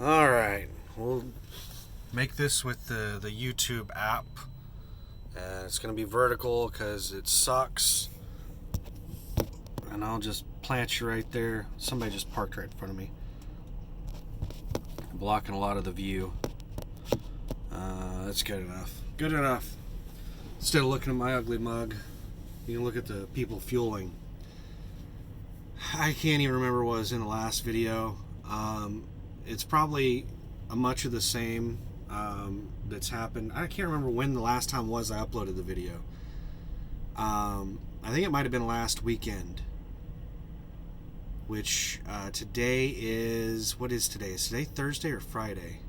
Alright, we'll make this with the YouTube app. It's going to be vertical because it sucks. And I'll just plant you right there. Somebody just parked right in front of me, blocking a lot of the view. That's good enough. Good enough. Instead of looking at my ugly mug, you can look at the people fueling. I can't even remember what was in the last video. It's probably much of the same that's happened. I can't remember when the last time was I uploaded the video. I think it might have been last weekend. Which today is... What is today? Is today Thursday or Friday?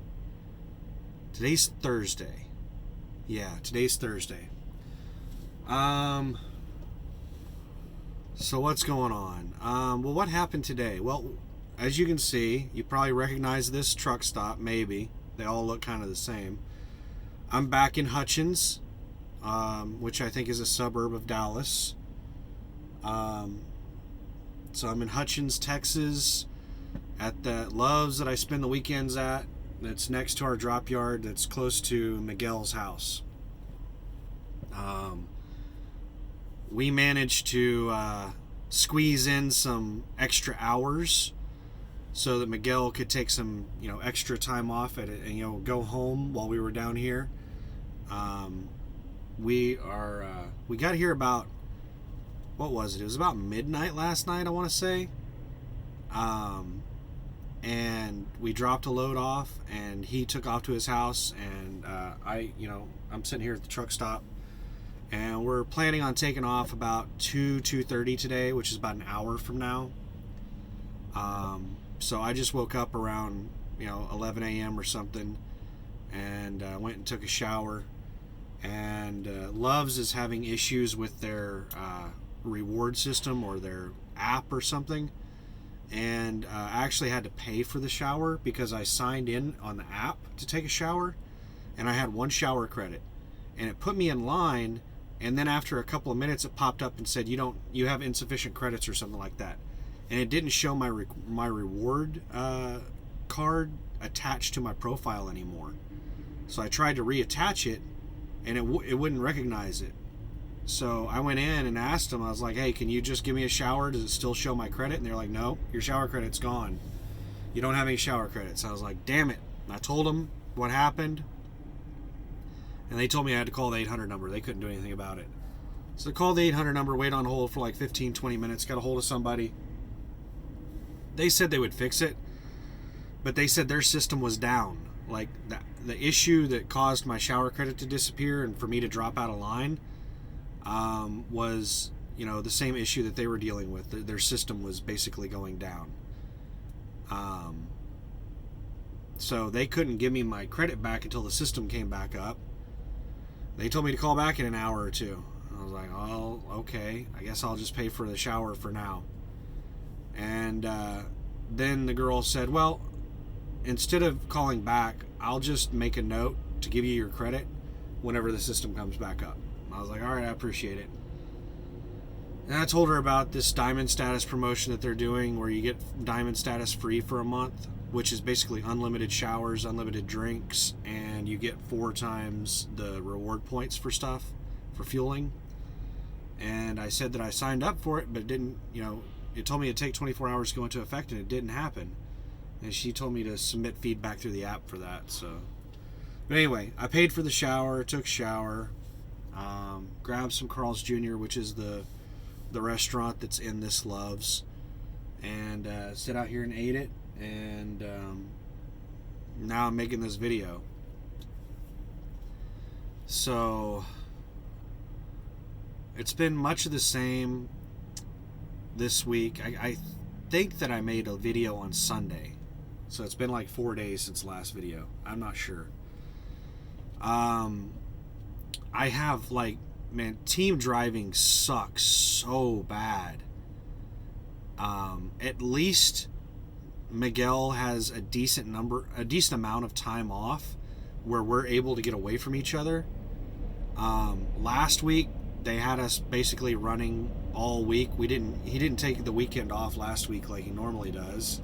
Today's Thursday. Yeah, today's Thursday. So what's going on? Well, what happened today? Well, as you can see, you probably recognize this truck stop, maybe. They all look kind of the same. I'm back in Hutchins, which I think is a suburb of Dallas. So I'm in Hutchins, Texas, at the Love's that I spend the weekends at. That's next to our drop yard. That's close to Miguel's house. We managed to squeeze in some extra hours so that Miguel could take some, extra time off at it and, go home while we were down here. We got here about, what was it? It was about midnight last night, I want to say. And we dropped a load off, and he took off to his house, and I'm sitting here at the truck stop, and we're planning on taking off about 2:30 today, which is about an hour from now. So I just woke up around 11 a.m. or something, and went and took a shower. And Love's is having issues with their reward system or their app or something. And I actually had to pay for the shower because I signed in on the app to take a shower, and I had one shower credit, and it put me in line. And then after a couple of minutes, it popped up and said you have insufficient credits or something like that, and it didn't show my reward card attached to my profile anymore. So I tried to reattach it, and it wouldn't recognize it. So I went in and asked them, I was like, hey, can you just give me a shower? Does it still show my credit? And they're like, no, your shower credit's gone. You don't have any shower credits. I was like, damn it. And I told them what happened. And they told me I had to call the 800 number. They couldn't do anything about it. So I called the 800 number, wait on hold for like 15, 20 minutes, got a hold of somebody. They said they would fix it, but they said their system was down. Like the issue that caused my shower credit to disappear and for me to drop out of line was, the same issue that they were dealing with. Their system was basically going down. So they couldn't give me my credit back until the system came back up. They told me to call back in an hour or two. I was like, oh, okay. I guess I'll just pay for the shower for now. And then the girl said, well, instead of calling back, I'll just make a note to give you your credit whenever the system comes back up. I was like, all right, I appreciate it. And I told her about this diamond status promotion that they're doing where you get diamond status free for a month, which is basically unlimited showers, unlimited drinks, and you get 4 times the reward points for stuff, for fueling. And I said that I signed up for it, but it didn't, it told me it'd take 24 hours to go into effect, and it didn't happen. And she told me to submit feedback through the app for that, so. But anyway, I paid for the shower, took a shower, grabbed some Carl's Jr., which is the restaurant that's in this Love's, and sat out here and ate it, and now I'm making this video. So it's been much of the same this week. I think that I made a video on Sunday, so it's been like 4 days since the last video. I'm not sure. I have team driving sucks so bad. At least Miguel has a decent amount of time off where we're able to get away from each other. Last week they had us basically running all week. He didn't take the weekend off last week like he normally does.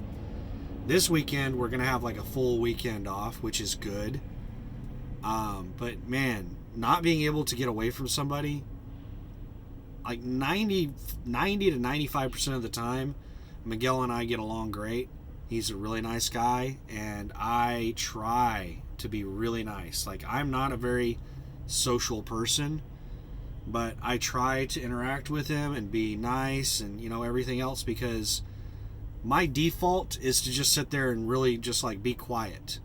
This weekend we're gonna have like a full weekend off, which is good. But man, not being able to get away from somebody, like 90 to 95% of the time, Miguel and I get along great. He's a really nice guy, and I try to be really nice. Like, I'm not a very social person, but I try to interact with him and be nice and, everything else, because my default is to just sit there and really just like be quiet.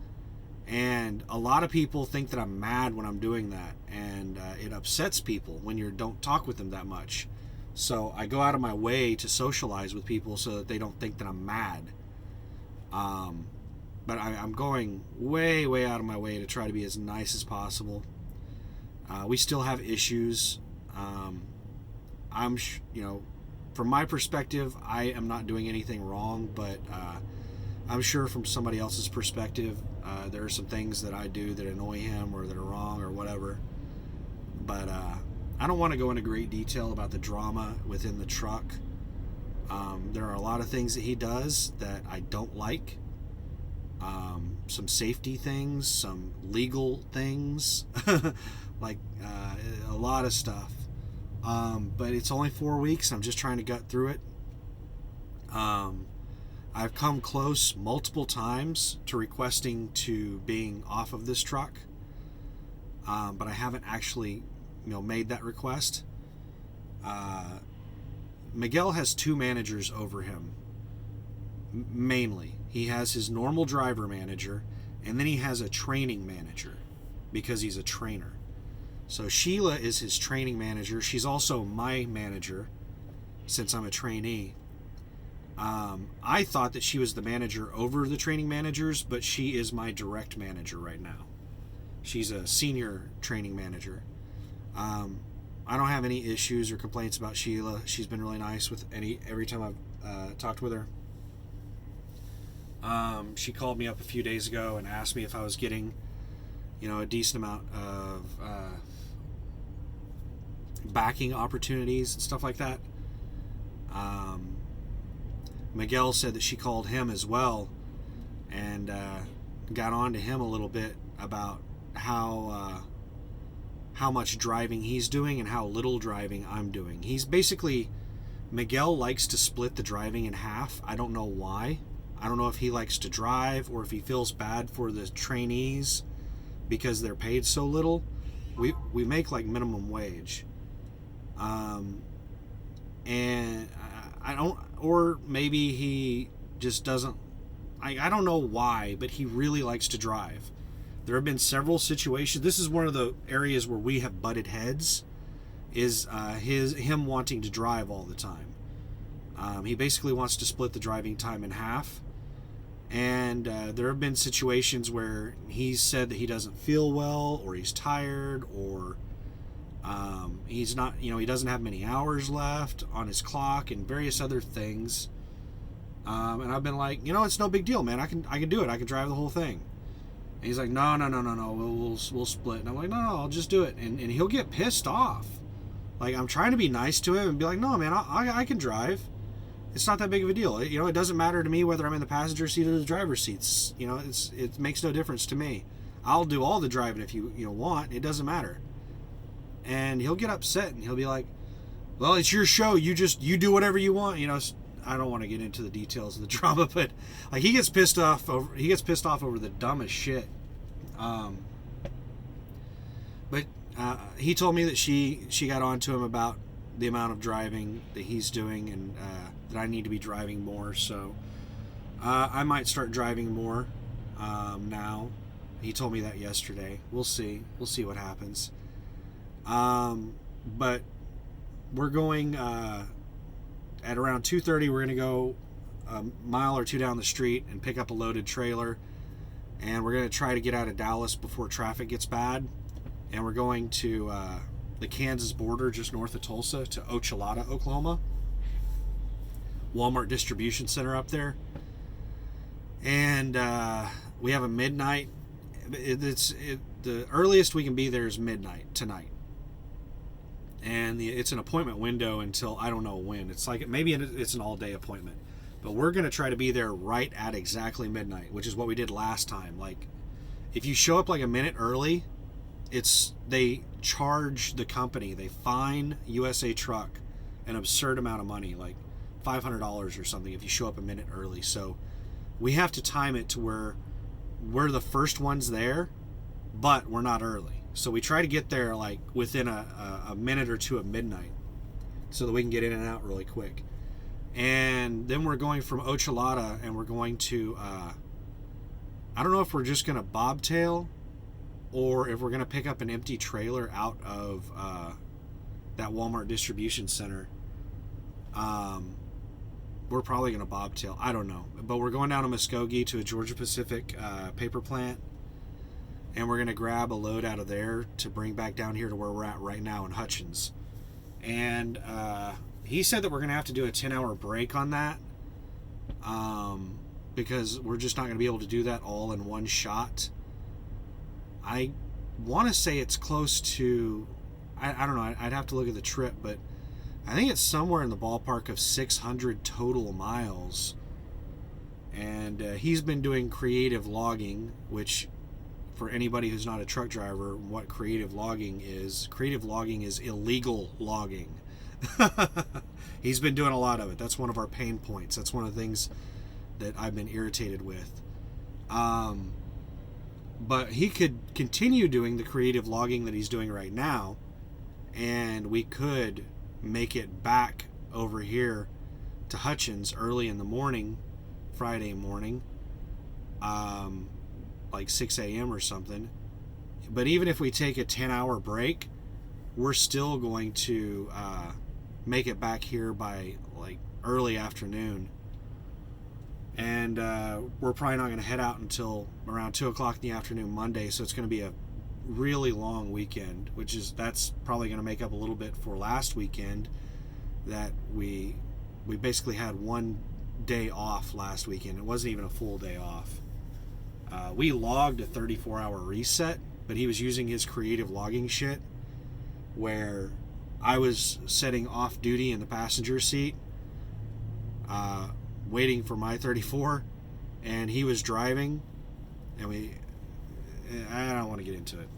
And a lot of people think that I'm mad when I'm doing that, and it upsets people when you don't talk with them that much. So I go out of my way to socialize with people so that they don't think that I'm mad. But I'm going way, way out of my way to try to be as nice as possible. We still have issues. From my perspective, I am not doing anything wrong, but I'm sure from somebody else's perspective, there are some things that I do that annoy him or that are wrong or whatever. But I don't want to go into great detail about the drama within the truck. There are a lot of things that he does that I don't like. Some safety things, some legal things, like a lot of stuff. But it's only 4 weeks. I'm just trying to gut through it. I've come close multiple times to requesting to being off of this truck, but I haven't actually, made that request. Miguel has 2 managers over him, mainly. He has his normal driver manager, and then he has a training manager because he's a trainer. So Sheila is his training manager. She's also my manager since I'm a trainee. I thought that she was the manager over the training managers, but she is my direct manager right now. She's a senior training manager. I don't have any issues or complaints about Sheila. She's been really nice with every time I've talked with her. She called me up a few days ago and asked me if I was getting, a decent amount of backing opportunities and stuff like that. Miguel said that she called him as well and got on to him a little bit about how much driving he's doing and how little driving I'm doing. Miguel likes to split the driving in half. I don't know why. I don't know if he likes to drive or if he feels bad for the trainees because they're paid so little. We make like minimum wage. And I don't, or maybe he just doesn't, I don't know why, but he really likes to drive. There have been several situations. This is one of the areas where we have butted heads, is him wanting to drive all the time. He basically wants to split the driving time in half. And there have been situations where he's said that he doesn't feel well, or he's tired, or he's not, he doesn't have many hours left on his clock, and various other things. And I've been like, it's no big deal, man. I can do it. I can drive the whole thing. And he's like, no. We'll split. And I'm like, no, I'll just do it. And he'll get pissed off. Like, I'm trying to be nice to him and be like, no, man, I can drive. It's not that big of a deal. It doesn't matter to me whether I'm in the passenger seat or the driver's seats. It makes no difference to me. I'll do all the driving if you want. It doesn't matter. And he'll get upset and he'll be like, well, it's your show. You do whatever you want. I don't want to get into the details of the drama, but like he gets pissed off over the dumbest shit. But he told me that she got on to him about the amount of driving that he's doing, and that I need to be driving more. So I might start driving more now. He told me that yesterday. We'll see what happens. But we're going at around 2:30. We're going to go a mile or two down the street and pick up a loaded trailer, and we're going to try to get out of Dallas before traffic gets bad. And we're going to the Kansas border, just north of Tulsa, to Ochalata, Oklahoma. Walmart distribution center up there, and we have a midnight. The earliest we can be there is midnight tonight. And it's an appointment window until I don't know when. It's like maybe it's an all-day appointment, But we're going to try to be there right at exactly midnight, which is what we did last time. Like, if you show up like a minute early, they charge the company, they fine USA Truck an absurd amount of money, like $500 or something if you show up a minute early. So we have to time it to where we're the first ones there, but we're not early. So we try to get there like within a minute or two of midnight so that we can get in and out really quick. And then we're going from Ochalata, and we're going to, I don't know if we're just going to bobtail or if we're going to pick up an empty trailer out of that Walmart distribution center. We're probably going to bobtail. I don't know. But we're going down to Muskogee to a Georgia Pacific paper plant, and we're going to grab a load out of there to bring back down here to where we're at right now in Hutchins. And he said that we're going to have to do a 10-hour break on that because we're just not going to be able to do that all in one shot. I want to say it's close to, I don't know, I'd have to look at the trip, but I think it's somewhere in the ballpark of 600 total miles. And he's been doing creative logging, which for anybody who's not a truck driver, what creative logging is illegal logging. He's been doing a lot of it. That's one of our pain points. That's one of the things that I've been irritated with. But he could continue doing the creative logging that he's doing right now, and we could make it back over here to Hutchins early in the morning, Friday morning, like 6 a.m. or something. But even if we take a 10-hour break, we're still going to make it back here by like early afternoon. And we're probably not going to head out until around 2 o'clock in the afternoon Monday, so it's going to be a really long weekend, that's probably going to make up a little bit for last weekend that we basically had one day off last weekend. It wasn't even a full day off. We logged a 34-hour reset, but he was using his creative logging shit where I was sitting off duty in the passenger seat waiting for my 34, and he was driving, and I don't want to get into it.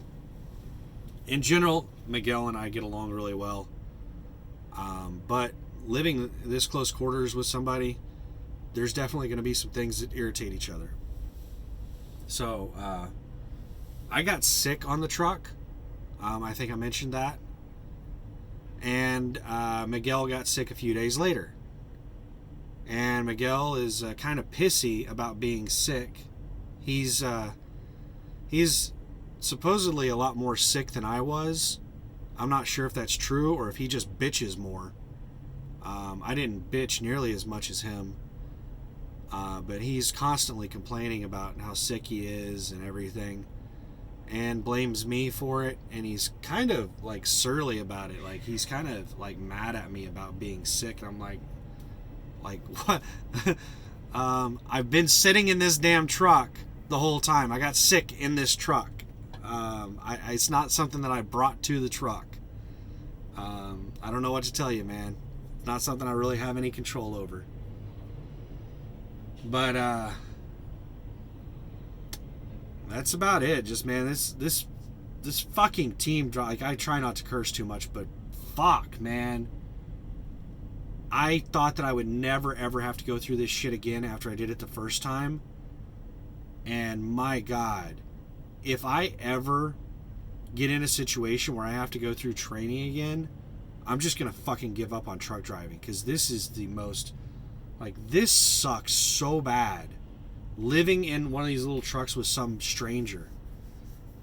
In general, Miguel and I get along really well. But living this close quarters with somebody, there's definitely going to be some things that irritate each other. So, I got sick on the truck. I think I mentioned that. And Miguel got sick a few days later. And Miguel is kind of pissy about being sick. He's supposedly a lot more sick than I was. I'm not sure if that's true or if he just bitches more. I didn't bitch nearly as much as him. But he's constantly complaining about how sick he is and everything. And blames me for it. And he's kind of like surly about it. Like he's kind of like mad at me about being sick. And I'm like what? I've been sitting in this damn truck the whole time. I got sick in this truck. It's not something that I brought to the truck. I don't know what to tell you, man. It's not something I really have any control over. But that's about it. Just, man, this fucking team, like, I try not to curse too much, but fuck, man. I thought that I would never ever have to go through this shit again after I did it the first time. And my God, if I ever get in a situation where I have to go through training again, I'm just going to fucking give up on truck driving, because this is the most, like, this sucks so bad. Living in one of these little trucks with some stranger.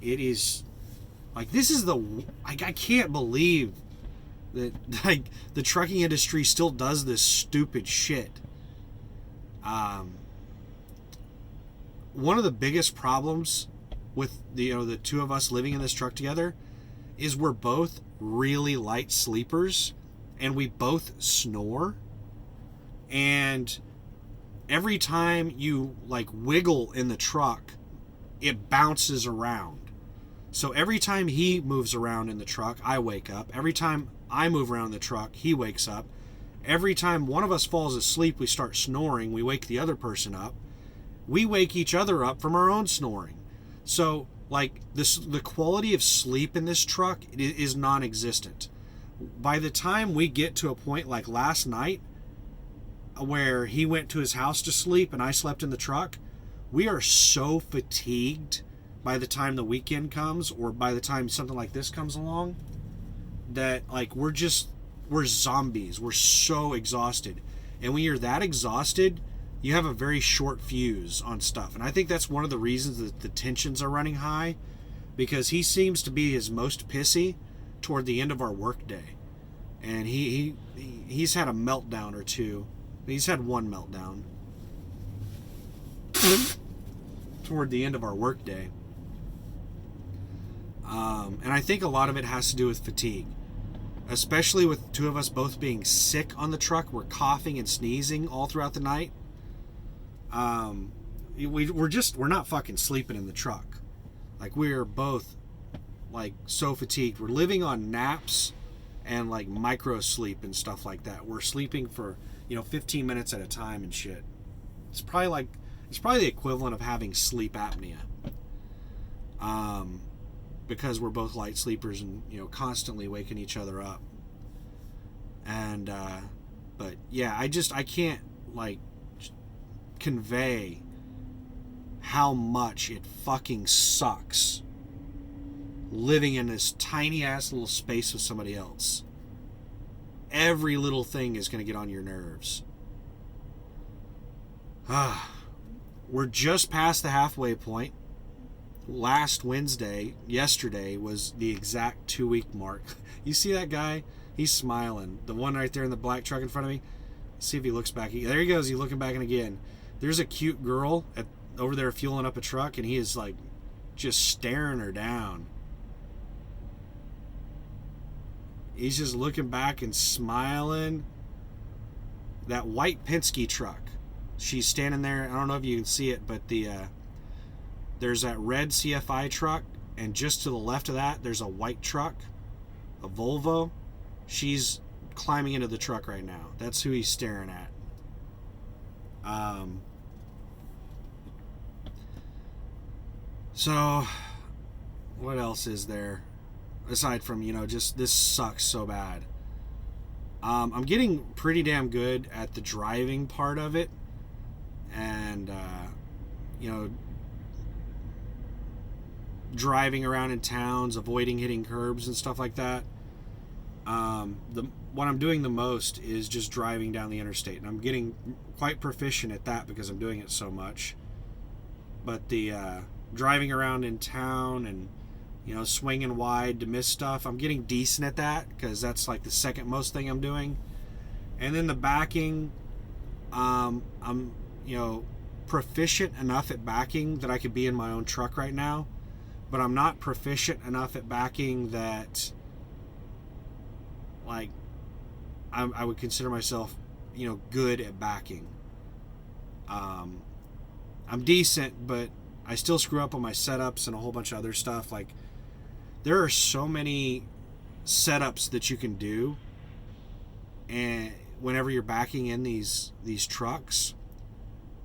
It is, like, this is I can't believe that, like, the trucking industry still does this stupid shit. One of the biggest problems with the two of us living in this truck together is we're both really light sleepers, and we both snore. And every time you like wiggle in the truck, it bounces around. So every time he moves around in the truck, I wake up. Every time I move around the truck, he wakes up. Every time one of us falls asleep, we start snoring, we wake the other person up. We wake each other up from our own snoring. So, like, the quality of sleep in this truck is non-existent. By the time we get to a point like last night, where he went to his house to sleep and I slept in the truck, we are so fatigued by the time the weekend comes, or by the time something like this comes along, that, like, we're zombies. We're so exhausted. And when you're that exhausted, you have a very short fuse on stuff. And I think that's one of the reasons that the tensions are running high, because he seems to be his most pissy toward the end of our workday. And he's had a meltdown or two. He's had one meltdown toward the end of our workday. And I think a lot of it has to do with fatigue. Especially with two of us both being sick on the truck. We're coughing and sneezing all throughout the night. We're not fucking sleeping in the truck. Like, we're both, like, so fatigued. We're living on naps and, like, micro sleep and stuff like that. We're sleeping for, 15 minutes at a time and shit. It's probably the equivalent of having sleep apnea. Because we're both light sleepers and, constantly waking each other up. And, but yeah, I can't, like, convey how much it fucking sucks living in this tiny ass little space with somebody else. Every little thing is going to get on your nerves. We're just past the halfway point. Yesterday was the exact 2-week mark. You see that guy? He's smiling. The one right there in the black truck in front of me. See if he looks back. There he goes. He's looking back again. There's a cute girl over there fueling up a truck, and he is, like, just staring her down. He's just looking back and smiling. That white Penske truck. She's standing there. I don't know if you can see it, but there's that red CFI truck, and just to the left of that, there's a white truck, a Volvo. She's climbing into the truck right now. That's who he's staring at. So, what else is there? Aside from, just this sucks so bad. I'm getting pretty damn good at the driving part of it. And, driving around in towns, avoiding hitting curbs and stuff like that. What I'm doing the most is just driving down the interstate, and I'm getting quite proficient at that because I'm doing it so much. But the driving around in town and swinging wide to miss stuff, I'm getting decent at that because that's like the second most thing I'm doing. And then the backing, I'm proficient enough at backing that I could be in my own truck right now. But I'm not proficient enough at backing that, like, I would consider myself, good at backing. I'm decent, but I still screw up on my setups and a whole bunch of other stuff. Like, there are so many setups that you can do, and whenever you're backing in these trucks,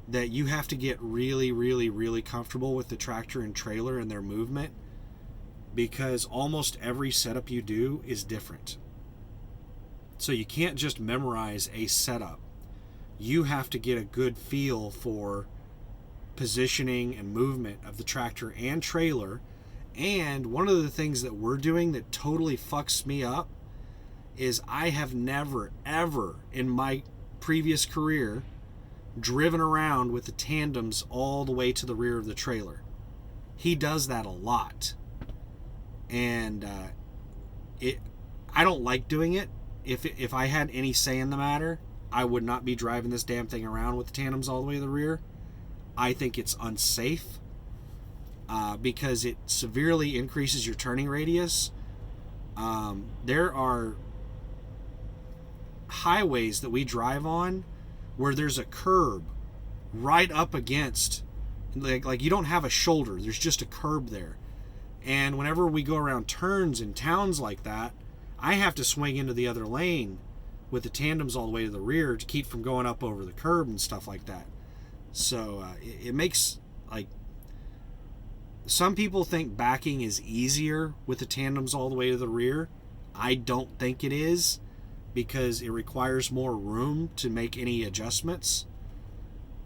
that you have to get really, really, really comfortable with the tractor and trailer and their movement, because almost every setup you do is different. So you can't just memorize a setup. You have to get a good feel for positioning and movement of the tractor and trailer. And one of the things that we're doing that totally fucks me up is I have never, ever in my previous career driven around with the tandems all the way to the rear of the trailer. He does that a lot. And I don't like doing it. If I had any say in the matter, I would not be driving this damn thing around with the tandems all the way to the rear. I think it's unsafe because it severely increases your turning radius. There are highways that we drive on where there's a curb right up against, like you don't have a shoulder, there's just a curb there. And whenever we go around turns in towns like that, I have to swing into the other lane with the tandems all the way to the rear to keep from going up over the curb and stuff like that. So it makes, like, some people think backing is easier with the tandems all the way to the rear. I don't think it is, because it requires more room to make any adjustments.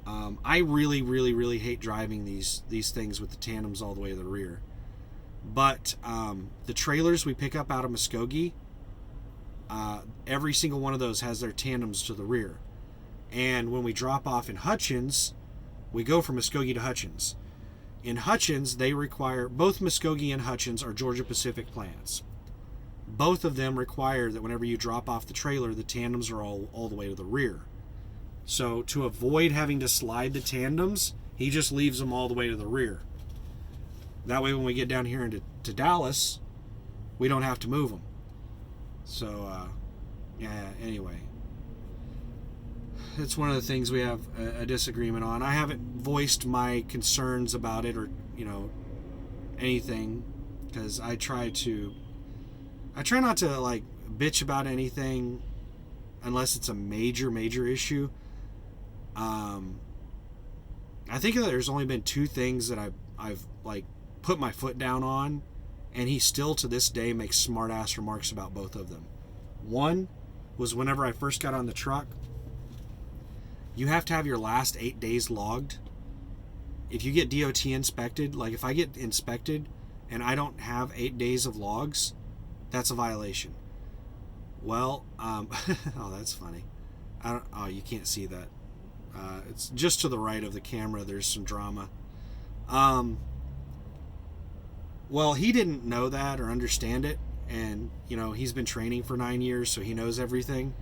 I really, really, really hate driving these things with the tandems all the way to the rear. But the trailers we pick up out of Muskogee, every single one of those has their tandems to the rear. And when we drop off in Hutchins, we go from Muskogee to Hutchins. In Hutchins, they require, both Muskogee and Hutchins are Georgia Pacific plants. Both of them require that whenever you drop off the trailer, the tandems are all the way to the rear. So to avoid having to slide the tandems, he just leaves them all the way to the rear. That way when we get down here into Dallas, we don't have to move them. So, yeah, anyway. It's one of the things we have a disagreement on. I haven't voiced my concerns about it or, anything, because I try not to, like, bitch about anything unless it's a major issue. I think that there's only been 2 things that I've like put my foot down on, and he still to this day makes smart ass remarks about both of them. One was whenever I first got on the truck, you have to have your last 8 days logged. If you get DOT inspected, like if I get inspected and I don't have 8 days of logs, that's a violation. Well, oh, that's funny. You can't see that. It's just to the right of the camera. There's some drama. Well, he didn't know that or understand it. And, he's been training for 9 years, so he knows everything.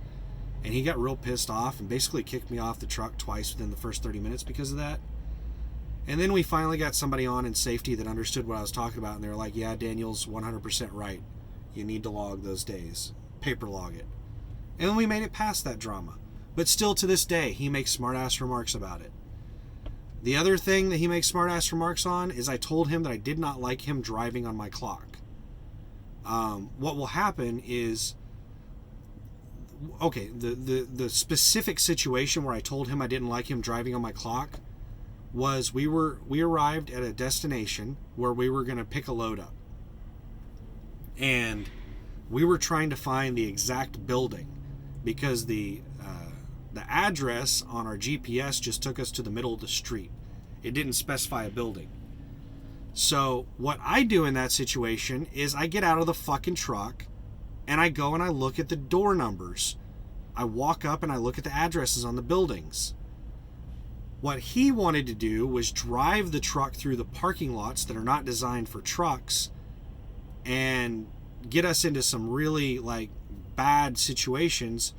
And he got real pissed off and basically kicked me off the truck twice within the first 30 minutes because of that. And then we finally got somebody on in safety that understood what I was talking about. And they were like, yeah, Daniel's 100% right. You need to log those days. Paper log it. And then we made it past that drama. But still to this day, he makes smart-ass remarks about it. The other thing that he makes smart-ass remarks on is I told him that I did not like him driving on my clock. What will happen is, okay, the specific situation where I told him I didn't like him driving on my clock was we arrived at a destination where we were going to pick a load up. And we were trying to find the exact building because the address on our GPS just took us to the middle of the street. It didn't specify a building. So what I do in that situation is I get out of the fucking truck and I go and I look at the door numbers. I walk up and I look at the addresses on the buildings. What he wanted to do was drive the truck through the parking lots that are not designed for trucks and get us into some really, like, bad situations,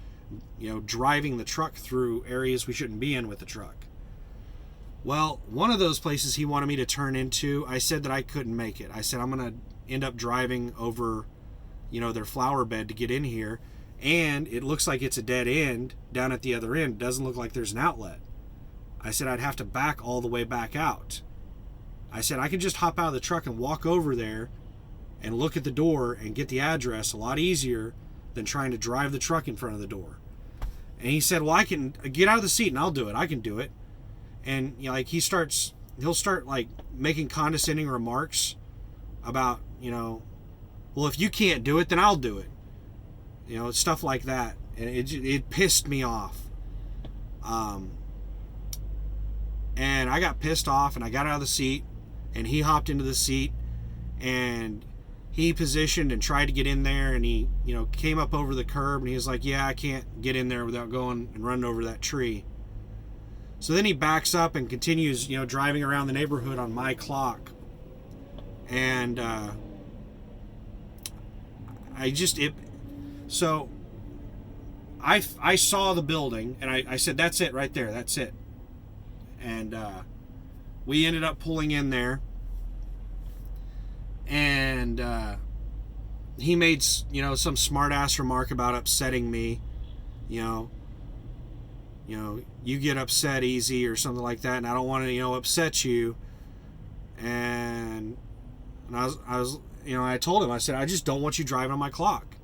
driving the truck through areas we shouldn't be in with the truck. Well, one of those places he wanted me to turn into, I said that I couldn't make it. I said I'm going to end up driving over, their flower bed to get in here, and it looks like it's a dead end down at the other end. It doesn't look like there's an outlet. I said I'd have to back all the way back out. I said I could just hop out of the truck and walk over there and look at the door and get the address a lot easier than trying to drive the truck in front of the door. And he said, well, I can get out of the seat and I'll do it. I can do it. And he'll start like making condescending remarks about, well, if you can't do it, then I'll do it. Stuff like that. And it pissed me off. And I got pissed off and I got out of the seat and he hopped into the seat and he positioned and tried to get in there, and he, came up over the curb and he was like, yeah, I can't get in there without going and running over that tree. So then he backs up and continues, driving around the neighborhood on my clock. And so I saw the building and I said, that's it right there. That's it. And we ended up pulling in there. And he made, some smart-ass remark about upsetting me. You get upset easy or something like that, and I don't want to, upset you. And I was, I told him, I said, I just don't want you driving on my clock.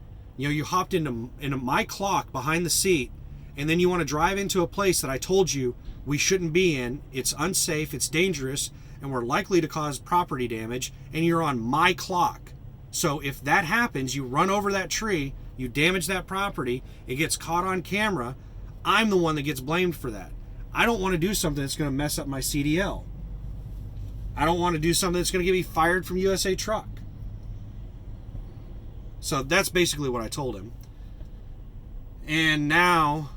You hopped into my clock behind the seat, and then you want to drive into a place that I told you we shouldn't be in. It's unsafe, it's dangerous, and we're likely to cause property damage, and you're on my clock. So if that happens, you run over that tree, you damage that property, it gets caught on camera, I'm the one that gets blamed for that. I don't want to do something that's going to mess up my CDL. I don't want to do something that's going to get me fired from USA Truck. So that's basically what I told him. And now,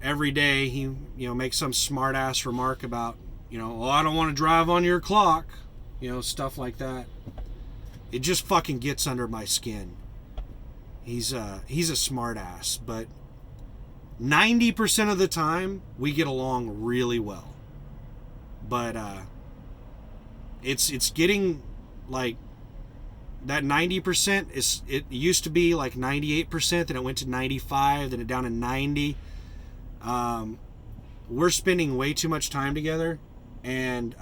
every day he, makes some smart ass remark about, well, I don't want to drive on your clock, stuff like that. It just fucking gets under my skin. He's a smart ass, but 90% of the time we get along really well. But it's getting like that 90% is, it used to be like 98%, then it went to 95, then it down to 90. We're spending way too much time together, and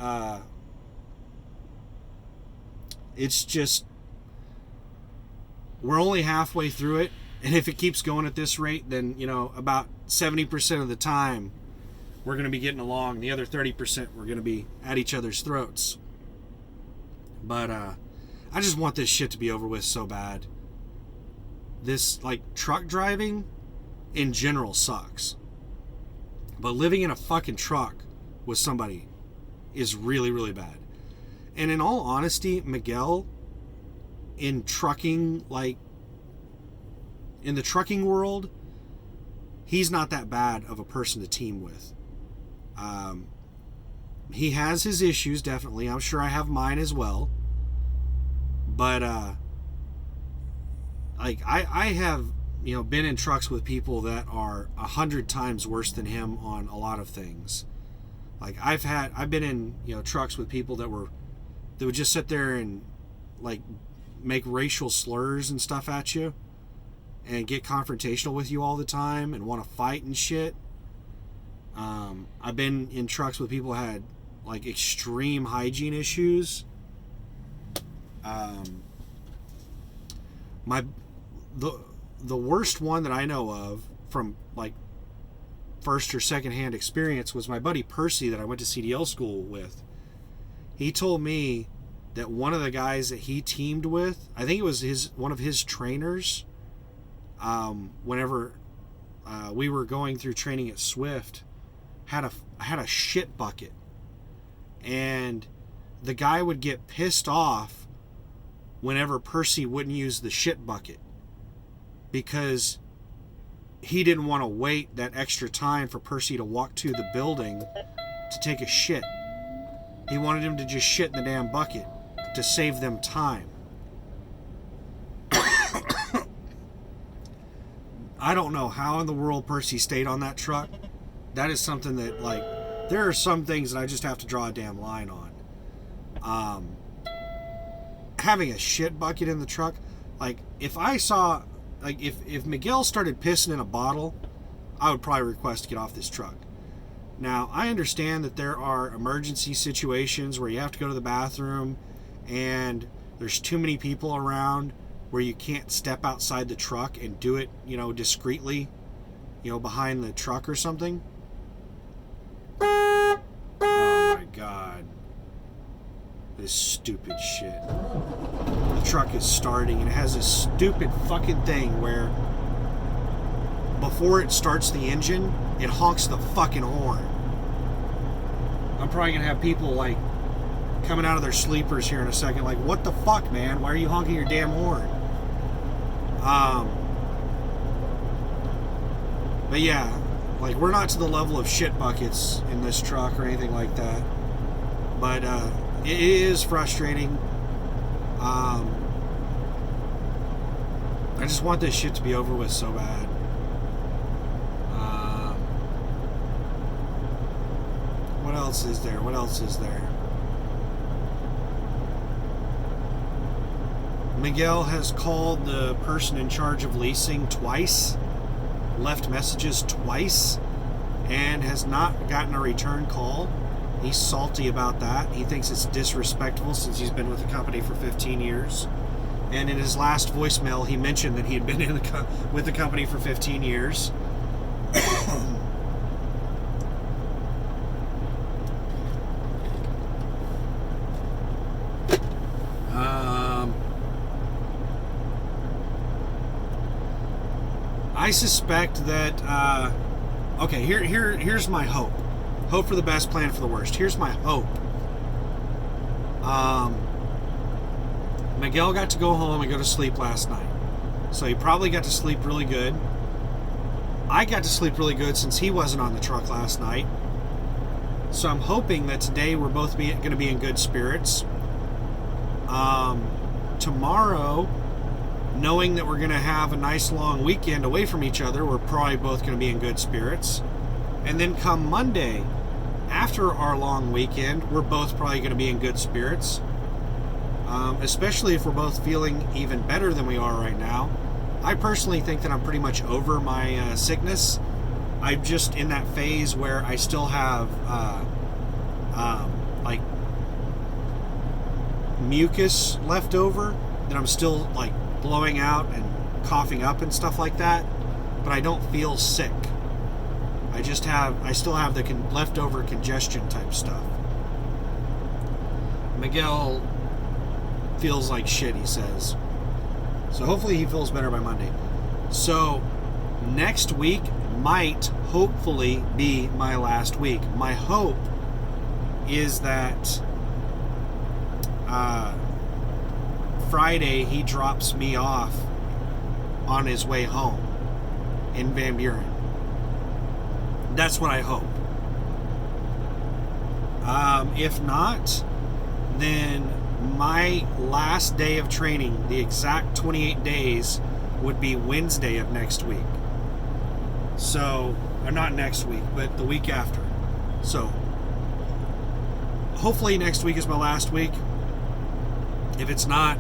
it's just, we're only halfway through it, and if it keeps going at this rate, then about 70% of the time we're going to be getting along. The other 30% we're going to be at each other's throats. But I just want this shit to be over with so bad. This, truck driving in general sucks. But living in a fucking truck with somebody is really, really bad. And in all honesty, Miguel, in trucking, in the trucking world, he's not that bad of a person to team with. He has his issues, definitely. I'm sure I have mine as well. But, I have, been in trucks with people that are 100 times worse than him on a lot of things. I've been in, trucks with people that would just sit there and, make racial slurs and stuff at you and get confrontational with you all the time and want to fight and shit. I've been in trucks with people who had, extreme hygiene issues. The worst one that I know of from first or second hand experience was my buddy Percy that I went to CDL school with. He told me that one of the guys that he teamed with, I think it was one of his trainers, whenever we were going through training at Swift, had a shit bucket, and the guy would get pissed off whenever Percy wouldn't use the shit bucket because he didn't want to wait that extra time for Percy to walk to the building to take a shit. He wanted him to just shit in the damn bucket to save them time. I don't know how in the world Percy stayed on that truck. That is something that, there are some things that I just have to draw a damn line on. Having a shit bucket in the truck, if I saw, if Miguel started pissing in a bottle, I would probably request to get off this truck. Now, I understand that there are emergency situations where you have to go to the bathroom and there's too many people around where you can't step outside the truck and do it, discreetly, behind the truck or something. Oh my God. This stupid shit. The truck is starting and it has this stupid fucking thing where before it starts the engine, it honks the fucking horn. I'm probably gonna have people coming out of their sleepers here in a second, what the fuck, man? Why are you honking your damn horn? But yeah, we're not to the level of shit buckets in this truck or anything like that. But it is frustrating. I just want this shit to be over with so bad. What else is there? Miguel has called the person in charge of leasing twice, left messages twice, and has not gotten a return call. He's salty about that. He thinks it's disrespectful since he's been with the company for 15 years. And in his last voicemail, he mentioned that he had been with the company for 15 years. I suspect that, okay, here's my hope. Hope for the best, plan for the worst. Here's my hope. Miguel got to go home and go to sleep last night. So he probably got to sleep really good. I got to sleep really good since he wasn't on the truck last night. So I'm hoping that today we're both going to be in good spirits. Tomorrow, knowing that we're going to have a nice long weekend away from each other, we're probably both going to be in good spirits. And then come Monday, after our long weekend, we're both probably going to be in good spirits. Especially if we're both feeling even better than we are right now. I personally think that I'm pretty much over my sickness. I'm just in that phase where I still have like mucus left over that I'm still like blowing out and coughing up and stuff like that, but I don't feel sick. I still have the leftover congestion type stuff. Miguel feels like shit, he says. So hopefully he feels better by Monday. So next week might hopefully be my last week. My hope is that Friday he drops me off on his way home in Van Buren. That's what I hope. If not, then my last day of training, the exact 28 days, would be Wednesday of next week. So, or not next week, but the week after. So, hopefully next week is my last week. If it's not,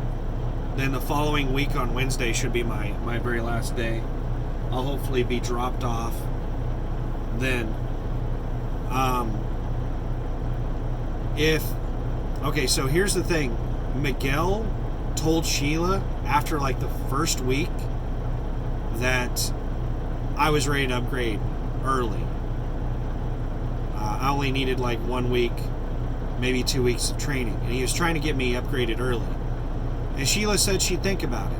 then the following week on Wednesday should be my very last day. I'll hopefully be dropped off then. Okay, so here's the thing. Miguel told Sheila after like the first week that I was ready to upgrade early. I only needed like 1 week, maybe 2 weeks of training, and he was trying to get me upgraded early. And Sheila said she'd think about it.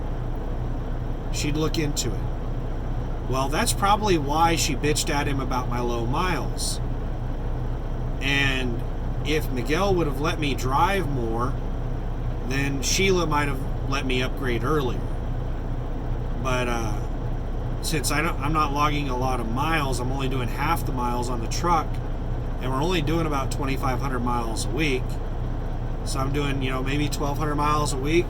She'd look into it. Well, that's probably why she bitched at him about my low miles. And if Miguel would have let me drive more, then Sheila might have let me upgrade earlier. But since I'm not logging a lot of miles, I'm only doing half the miles on the truck, and we're only doing about 2,500 miles a week. So I'm doing, maybe 1,200 miles a week,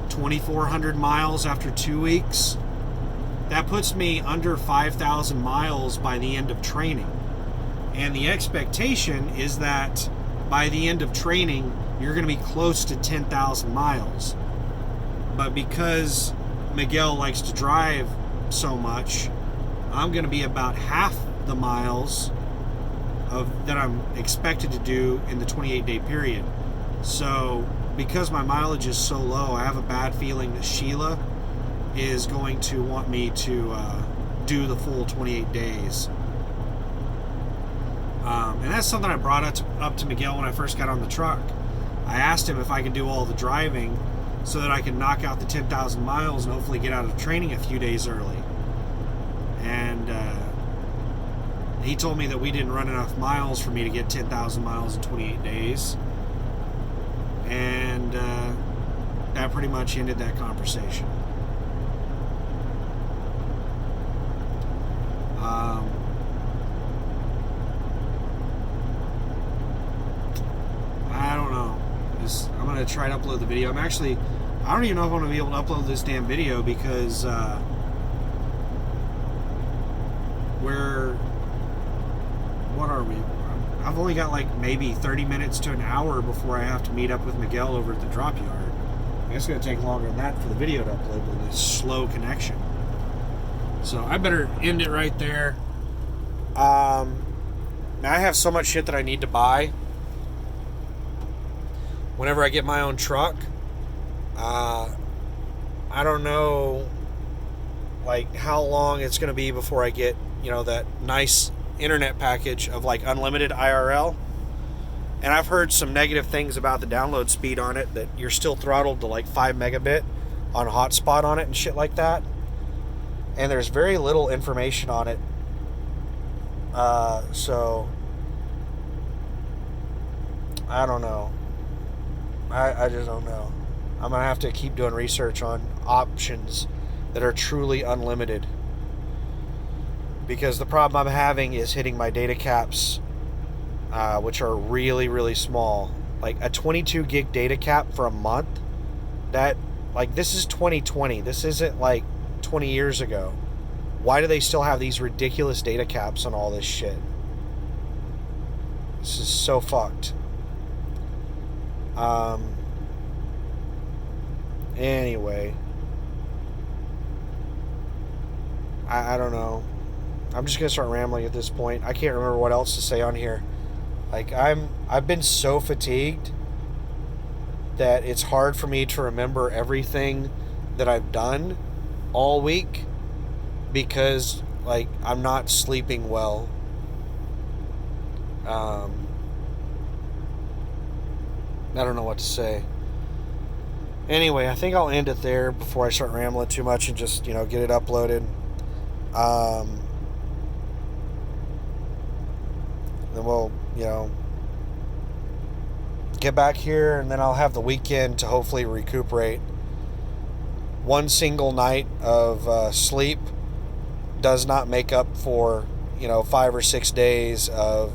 2,400 miles after 2 weeks. That puts me under 5,000 miles by the end of training. And the expectation is that by the end of training, you're going to be close to 10,000 miles. But because Miguel likes to drive so much, I'm going to be about half the miles that I'm expected to do in the 28-day period. So because my mileage is so low, I have a bad feeling that Sheila is going to want me to do the full 28 days. And that's something I brought up to Miguel when I first got on the truck. I asked him if I could do all the driving so that I could knock out the 10,000 miles and hopefully get out of training a few days early. And he told me that we didn't run enough miles for me to get 10,000 miles in 28 days. And that pretty much ended that conversation. I don't know. I'm going to try to upload the video. I don't even know if I'm going to be able to upload this damn video because what are we? I've only got like maybe 30 minutes to an hour before I have to meet up with Miguel over at the drop yard. I guess it's going to take longer than that for the video to upload with this slow connection. So I better end it right there. I have so much shit that I need to buy whenever I get my own truck. I don't know, like, how long it's going to be before I get, that nice internet package of, like, unlimited IRL. And I've heard some negative things about the download speed on it, that you're still throttled to, like, 5 megabit on hotspot on it and shit like that. And there's very little information on it. So, I don't know. I just don't know. I'm going to have to keep doing research on options that are truly unlimited. Because the problem I'm having is hitting my data caps, which are really, really small. Like a 22 gig data cap for a month, that, like, this is 2020. This isn't like 20 years ago. Why do they still have these ridiculous data caps on all this shit? This is so fucked. Anyway, I don't know. I'm just gonna start rambling at this point. I can't remember what else to say on here. Like, I've been so fatigued that it's hard for me to remember everything that I've done all week, because, like, I'm not sleeping well. I don't know what to say. Anyway, I think I'll end it there before I start rambling too much and just, get it uploaded. Then we'll, get back here, and then I'll have the weekend to hopefully recuperate. One single night of sleep does not make up for, 5 or 6 days of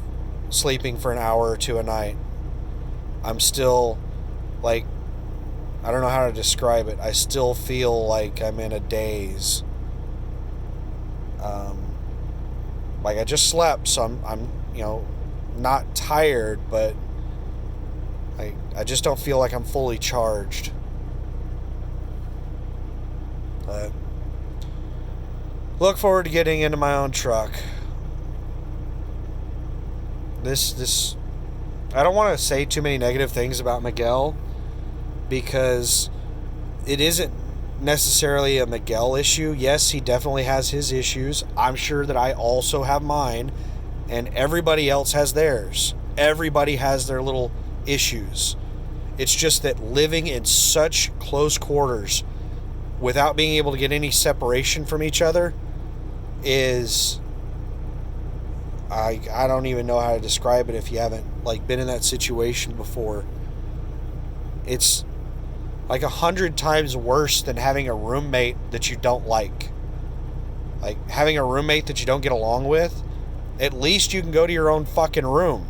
sleeping for an hour or two a night. I'm still, like, I don't know how to describe it. I still feel like I'm in a daze. Like, I just slept, so I'm not tired, but I just don't feel like I'm fully charged. But look forward to getting into my own truck. This I don't want to say too many negative things about Miguel, because it isn't necessarily a Miguel issue. Yes, he definitely has his issues. I'm sure that I also have mine, and everybody else has theirs. Everybody has their little issues. It's just that living in such close quarters without being able to get any separation from each other is, I don't even know how to describe it if you haven't, like, been in that situation before. It's like 100 times worse than having a roommate that you don't like. Like, having a roommate that you don't get along with, at least you can go to your own fucking room.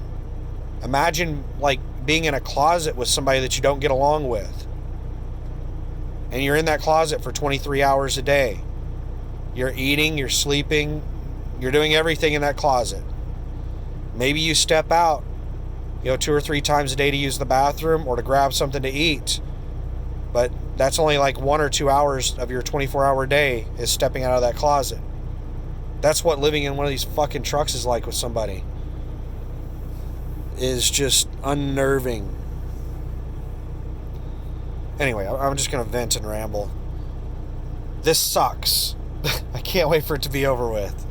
Imagine, like, being in a closet with somebody that you don't get along with. And you're in that closet for 23 hours a day. You're eating, you're sleeping, you're doing everything in that closet. Maybe you step out, 2 or 3 times a day to use the bathroom or to grab something to eat. But that's only like 1 or 2 hours of your 24-hour day is stepping out of that closet. That's what living in one of these fucking trucks is like with somebody. Is just unnerving. Anyway, I'm just going to vent and ramble. This sucks. I can't wait for it to be over with.